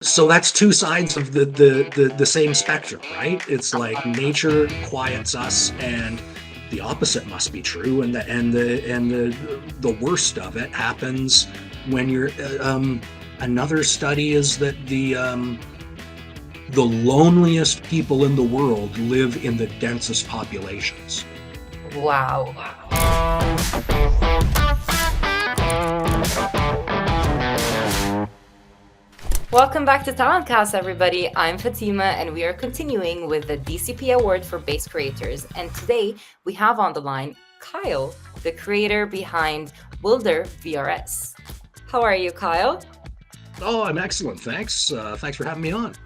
So that's two sides of the same spectrum, right? It's like nature quiets us, and the opposite must be true, and the worst of it happens when you're. Another study is that the loneliest people in the world live in the densest populations. Wow. Welcome back to TALNT Cast, everybody. I'm Fatima, and we are continuing with the DCP Award for Bass Creators. And today we have on the line Kyle, the creator behind WilderVRS. How are you, Kyle? Oh, I'm excellent. Thanks for having me on.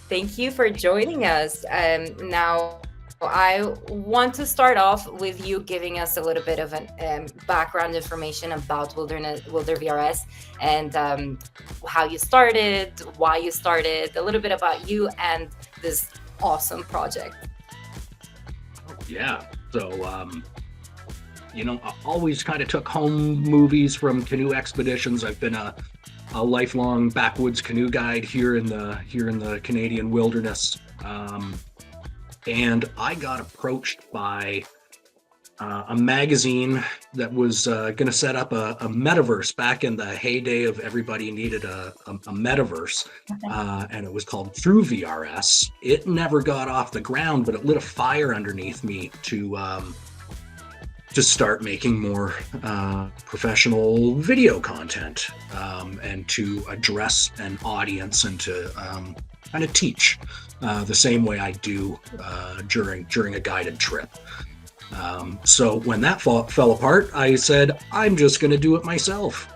Thank you for joining us. Now, I want to start off with you giving us a little bit of an background information about WilderVRS and how you started, why you started, a little bit about you and this awesome project. Yeah. So, I always kind of took home movies from canoe expeditions. I've been a lifelong backwoods canoe guide here in the Canadian wilderness. And I got approached by a magazine that was going to set up a metaverse back in the heyday of everybody needed a metaverse. And it was called True VRS. It never got off the ground, but it lit a fire underneath me to start making more professional video content and to address an audience and to kind of teach the same way I do during a guided trip. So when that fell apart, I said, I'm just going to do it myself.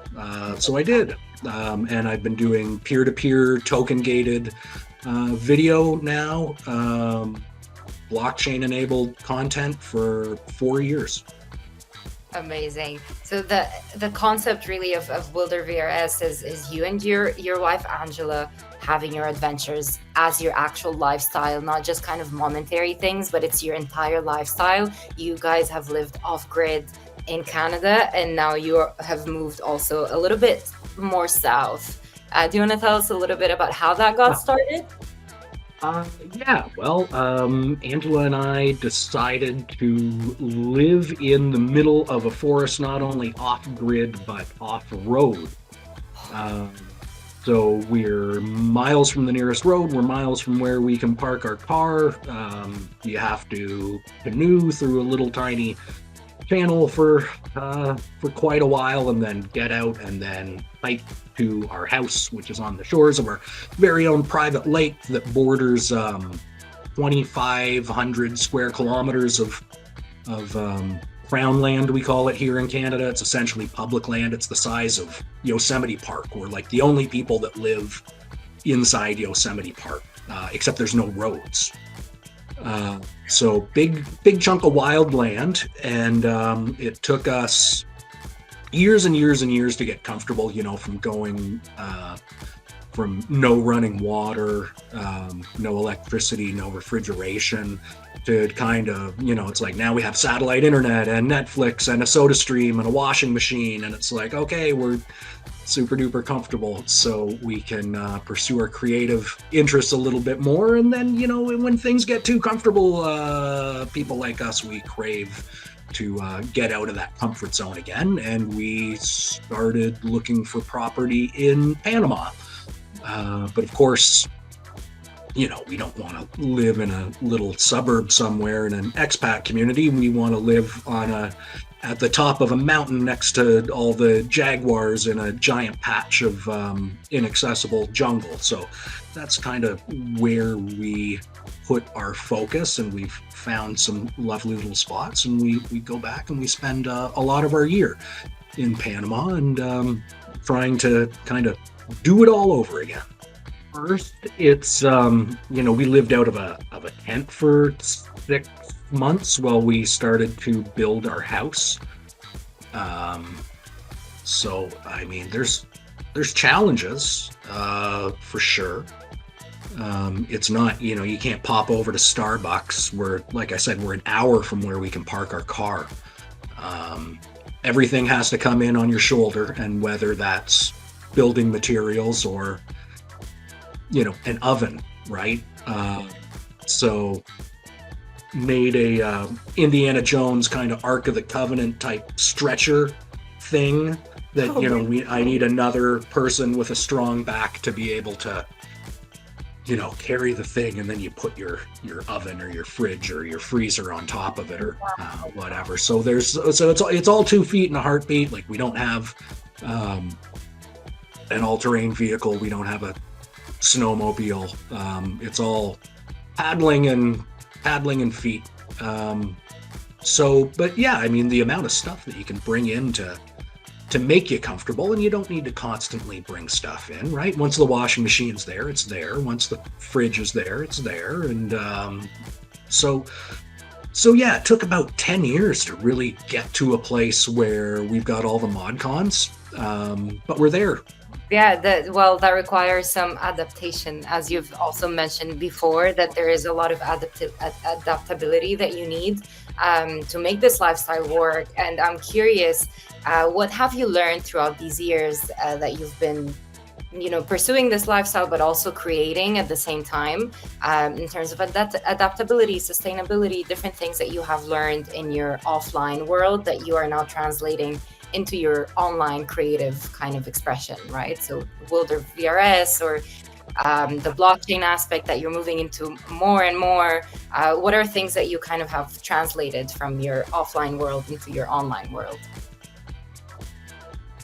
So I did. And I've been doing peer-to-peer token-gated video now, blockchain-enabled content for 4 years. Amazing. So the concept really of WilderVRS is you and your wife Angela having your adventures as your actual lifestyle, not just kind of momentary things, but it's your entire lifestyle. You guys have lived off-grid in Canada, and now you have moved also a little bit more south. Do you want to tell us a little bit about how that got started? Angela and I decided to live in the middle of a forest, not only off-grid, but off-road. So we're miles from the nearest road, we're miles from where we can park our car. You have to canoe through a little tiny channel for quite a while, and then get out and then hike to our house, which is on the shores of our very own private lake that borders 2,500 square kilometers of crown land, we call it here in Canada. It's essentially public land. It's the size of Yosemite Park. We're like the only people that live inside Yosemite Park, except there's no roads. So big chunk of wild land, and it took us years and years and years to get comfortable, from going from no running water, no electricity, no refrigeration, to kind of, it's like now we have satellite internet and Netflix and a soda stream and a washing machine, and it's like, okay, we're super duper comfortable, so we can pursue our creative interests a little bit more. And then, when things get too comfortable, people like us, we crave to get out of that comfort zone again, and we started looking for property in Panama. But of course, we don't want to live in a little suburb somewhere in an expat community. We want to live at the top of a mountain next to all the jaguars in a giant patch of inaccessible jungle. So that's kind of where we put our focus, and we've found some lovely little spots, and we go back and we spend a lot of our year in Panama and trying to kind of do it all over again. First, it's we lived out of a tent for 6 months while we started to build our house. So I mean, there's challenges for sure. It's not, you can't pop over to Starbucks. Like I said, we're an hour from where we can park our car. Everything has to come in on your shoulder, and whether that's building materials or an oven, right? So made a Indiana Jones kind of Ark of the Covenant type stretcher thing that Oh, I need another person with a strong back to be able to carry the thing, and then you put your oven or your fridge or your freezer on top of it, or whatever. So it's all 2 feet and a heartbeat. Like, we don't have an all-terrain vehicle. We don't have a snowmobile. It's all paddling and feet. But yeah, I mean, the amount of stuff that you can bring in to make you comfortable, and you don't need to constantly bring stuff in, right? Once the washing machine's there, it's there. Once the fridge is there, it's there. And so yeah, it took about 10 years to really get to a place where we've got all the mod cons, but we're there. yeah, that requires some adaptation, as you've also mentioned before, that there is a lot of adaptability that you need to make this lifestyle work. And I'm curious, what have you learned throughout these years that you've been, pursuing this lifestyle, but also creating at the same time, in terms of adaptability, sustainability, different things that you have learned in your offline world that you are now translating into your online creative kind of expression, right? So WilderVRS, or the blockchain aspect that you're moving into more and more. What are things that you kind of have translated from your offline world into your online world?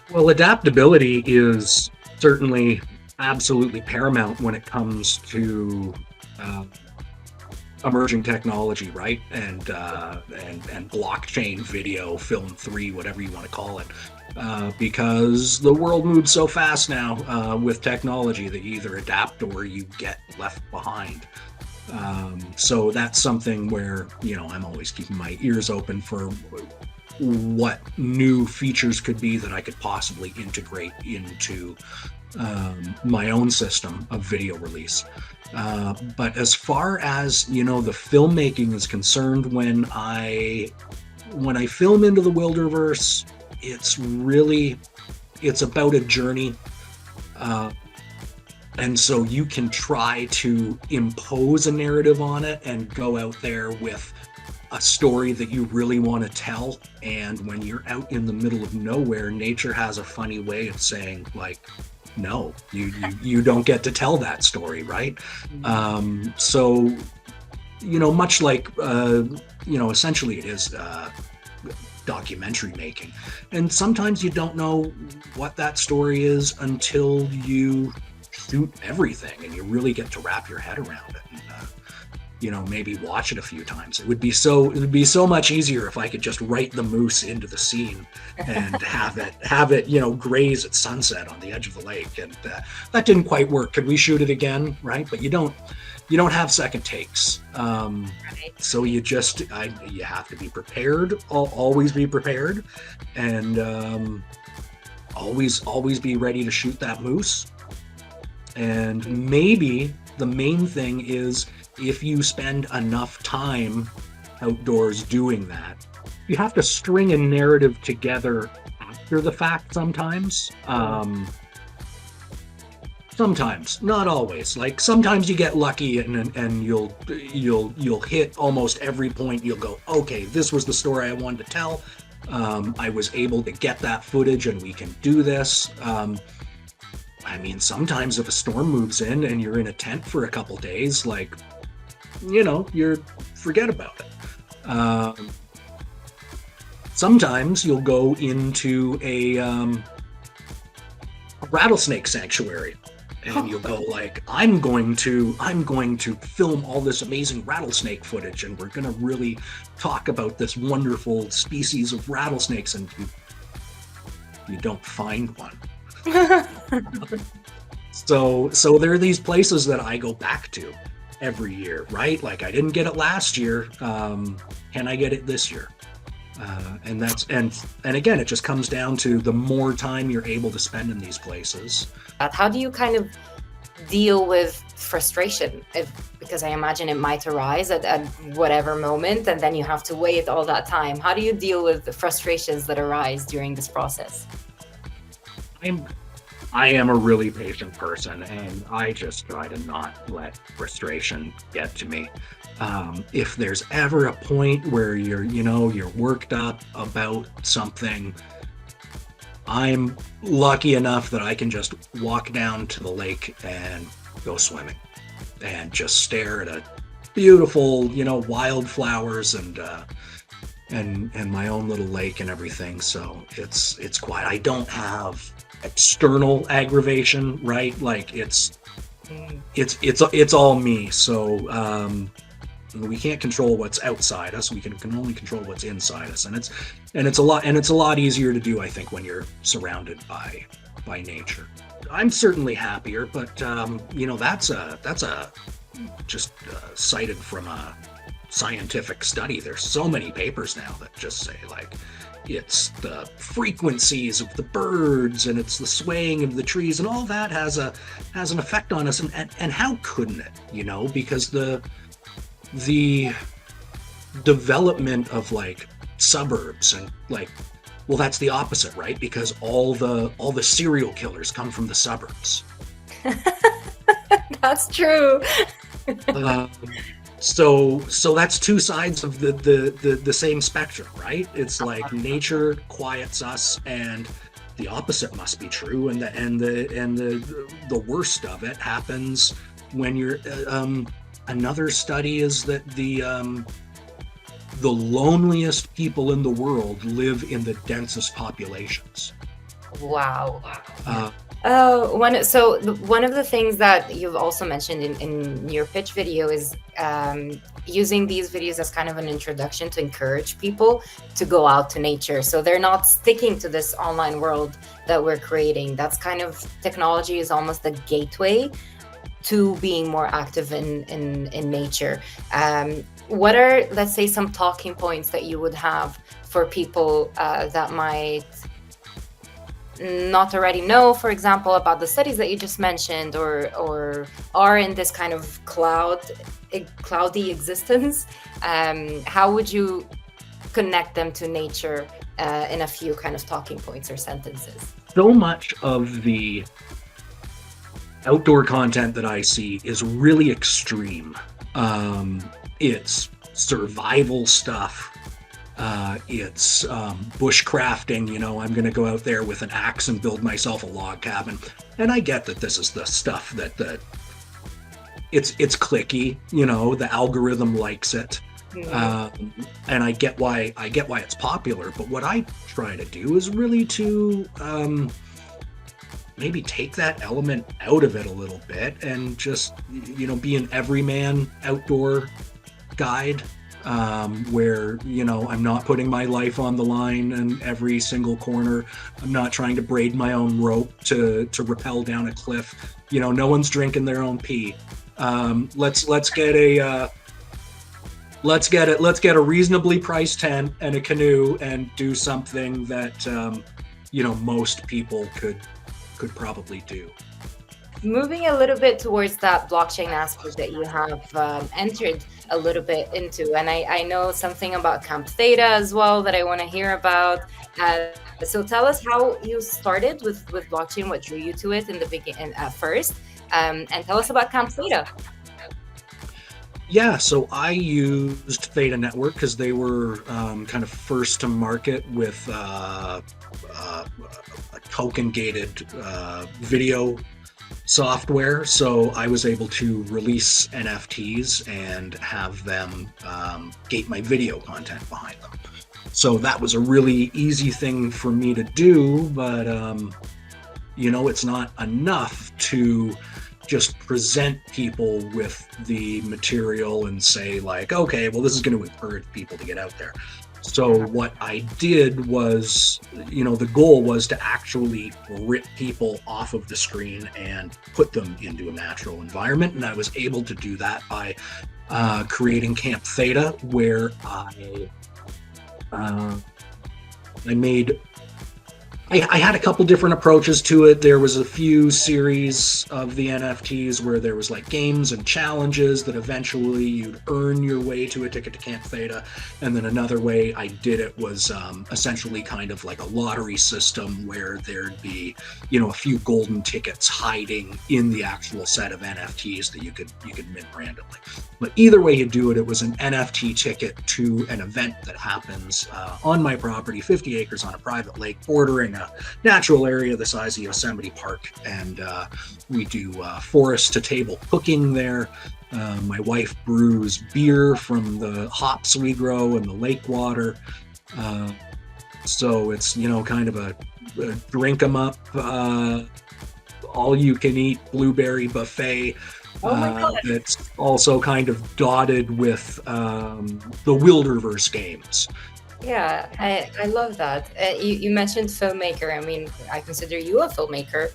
Well, adaptability is certainly absolutely paramount when it comes to emerging technology, right? And blockchain, video, film 3, whatever you want to call it, because the world moves so fast now with technology that you either adapt or you get left behind. So that's something where I'm always keeping my ears open for what new features could be that I could possibly integrate into my own system of video release. But as far as the filmmaking is concerned, when I film into the Wilderverse, it's about a journey, and so you can try to impose a narrative on it and go out there with a story that you really want to tell. And when you're out in the middle of nowhere, nature has a funny way of saying, like, no, you don't get to tell that story, right? So much like essentially it is documentary making, and sometimes you don't know what that story is until you shoot everything and you really get to wrap your head around it, and maybe watch it a few times. It would be so much easier if I could just write the moose into the scene and have it graze at sunset on the edge of the lake. And that didn't quite work. Could we shoot it again? Right? But you don't have second takes. Right. So you have to be prepared. Always be prepared, and always be ready to shoot that moose. And maybe the main thing is, if you spend enough time outdoors doing that, you have to string a narrative together after the fact sometimes. Sometimes, not always. Like, sometimes you get lucky and you'll hit almost every point. You'll go, okay, this was the story I wanted to tell. I was able to get that footage and we can do this. I mean, sometimes if a storm moves in and you're in a tent for a couple days, like, you're forget about it. Sometimes you'll go into a rattlesnake sanctuary, and you'll go like, I'm going to film all this amazing rattlesnake footage, and we're going to really talk about this wonderful species of rattlesnakes, and you don't find one. So there are these places that I go back to every year, right? Like, I didn't get it last year. Can I get it this year? And again, it just comes down to the more time you're able to spend in these places. How do you kind of deal with frustration? Because I imagine it might arise at whatever moment, and then you have to wait all that time. How do you deal with the frustrations that arise during this process? I am a really patient person, and I just try to not let frustration get to me. If there's ever a point where you're worked up about something, I'm lucky enough that I can just walk down to the lake and go swimming and just stare at a beautiful, wildflowers and my own little lake and everything. So it's quiet. I don't have external aggravation, right? Like it's all me. So we can't control what's outside us. We can only control what's inside us, and it's a lot easier to do, I think, when you're surrounded by nature. I'm certainly happier, but that's just cited from a scientific study. There's so many papers now that just say, like, it's the frequencies of the birds and it's the swaying of the trees, and all that has an effect on us. And how couldn't it? Because the development of like suburbs and like, well, that's the opposite, right? Because all the serial killers come from the suburbs. That's true. So that's two sides of the same spectrum, right? It's like nature quiets us, and the opposite must be true. And the worst of it happens when you're. Another study is that the loneliest people in the world live in the densest populations. Wow. One of the things that you've also mentioned in your pitch video is using these videos as kind of an introduction to encourage people to go out to nature. So they're not sticking to this online world that we're creating. That's kind of, technology is almost the gateway to being more active in nature. What are, let's say, some talking points that you would have for people that might not already know, for example, about the studies that you just mentioned, or are in this kind of cloudy existence? How would you connect them to nature in a few kind of talking points or sentences? So much of the outdoor content that I see is really extreme. It's survival stuff. It's bushcrafting. I'm going to go out there with an axe and build myself a log cabin. And I get that this is the stuff that it's clicky. The algorithm likes it, and I get why it's popular. But what I try to do is really to maybe take that element out of it a little bit and just be an everyman outdoor guide, where I'm not putting my life on the line in every single corner. I'm not trying to braid my own rope to rappel down a cliff. No one's drinking their own pee. Let's get a reasonably priced tent and a canoe and do something that most people could probably do. Moving a little bit towards that blockchain aspect that you have entered a little bit into, and I know something about Camp Theta as well that I want to hear about. So tell us how you started with blockchain, what drew you to it in the beginning at first, and tell us about Camp Theta. Yeah, so I used Theta Network because they were kind of first to market with a token-gated video software. So I was able to release NFTs and have them gate my video content behind them. So that was a really easy thing for me to do, but it's not enough to just present people with the material and say, like, okay, well, this is going to encourage people to get out there. So what I did was, the goal was to actually rip people off of the screen and put them into a natural environment. And I was able to do that by creating Camp Theta, where I made I had a couple different approaches to it. There was a few series of the NFTs where there was like games and challenges that eventually you'd earn your way to a ticket to Camp Theta. And then another way I did it was essentially kind of like a lottery system where there'd be, a few golden tickets hiding in the actual set of NFTs that you could mint randomly. But either way you do it, it was an NFT ticket to an event that happens on my property, 50 acres on a private lake bordering a natural area the size of Yosemite Park. And we do forest to table cooking there. My wife brews beer from the hops we grow in the lake water. So it's, kind of a drink 'em up, all you can eat blueberry buffet. Oh my God. It's also kind of dotted with the WilderVRS games. Yeah, I love that. You mentioned filmmaker. I mean, I consider you a filmmaker.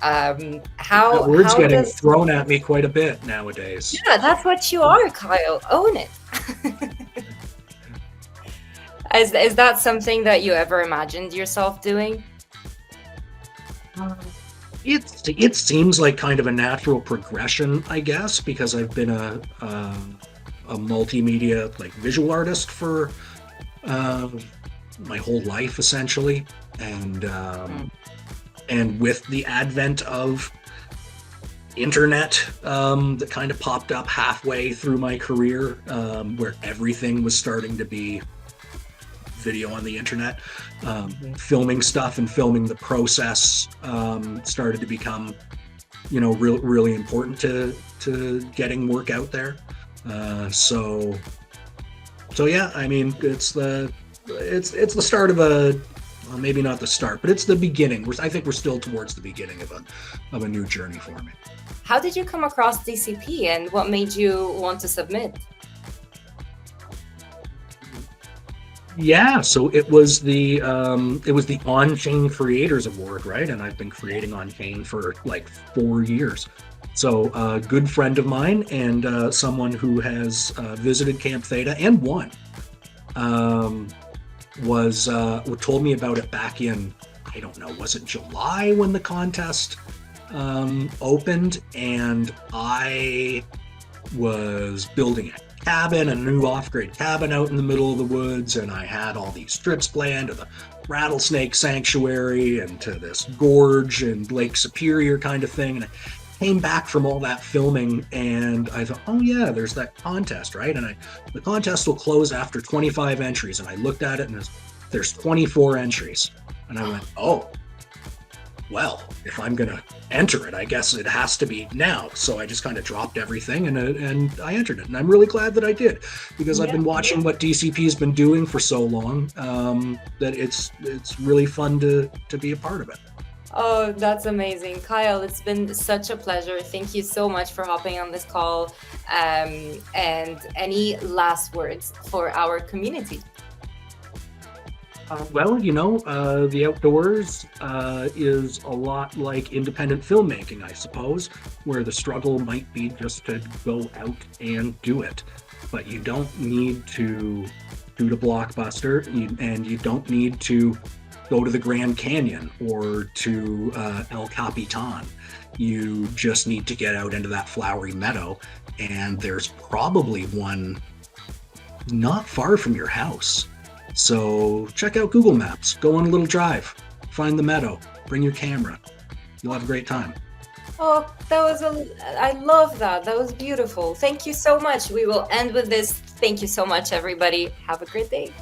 That How word's how getting does thrown at me quite a bit nowadays. Yeah, that's what you are, Kyle. Own it. Is that something that you ever imagined yourself doing? It seems like kind of a natural progression, I guess, because I've been a multimedia like visual artist for my whole life essentially, and with the advent of internet that kind of popped up halfway through my career, where everything was starting to be video on the internet, filming stuff and filming the process started to become really important to getting work out there. So yeah, I mean, it's the start of well, maybe not the start, but it's the beginning. I think we're still towards the beginning of a new journey for me. How did you come across DCP and what made you want to submit? Yeah, so it was the On-Chain Creators Award, right? And I've been creating On-Chain for like 4 years. So a good friend of mine and someone who has visited Camp Theta and won told me about it back in, I don't know, was it July when the contest opened? And I was building a cabin, a new off-grid cabin out in the middle of the woods, and I had all these trips planned to the rattlesnake sanctuary and to this gorge and Lake Superior kind of thing. And I came back from all that filming and I thought, oh yeah, there's that contest, right? And the contest will close after 25 entries. And I looked at it and there's 24 entries. And I went, oh, well, if I'm going to enter it, I guess it has to be now. So I just kind of dropped everything and I entered it. And I'm really glad that I did, because I've been watching what DCP has been doing for so long that it's really fun to be a part of it. Oh, that's amazing. Kyle, it's been such a pleasure. Thank you so much for hopping on this call. And any last words for our community? Well, the outdoors is a lot like independent filmmaking, I suppose, where the struggle might be just to go out and do it. But you don't need to shoot a blockbuster, and you don't need to go to the Grand Canyon or to El Capitan. You just need to get out into that flowery meadow, and there's probably one not far from your house. So check out Google Maps, go on a little drive, find the meadow, bring your camera. You'll have a great time. Oh, I love that. That was beautiful. Thank you so much. We will end with this. Thank you so much, everybody. Have a great day.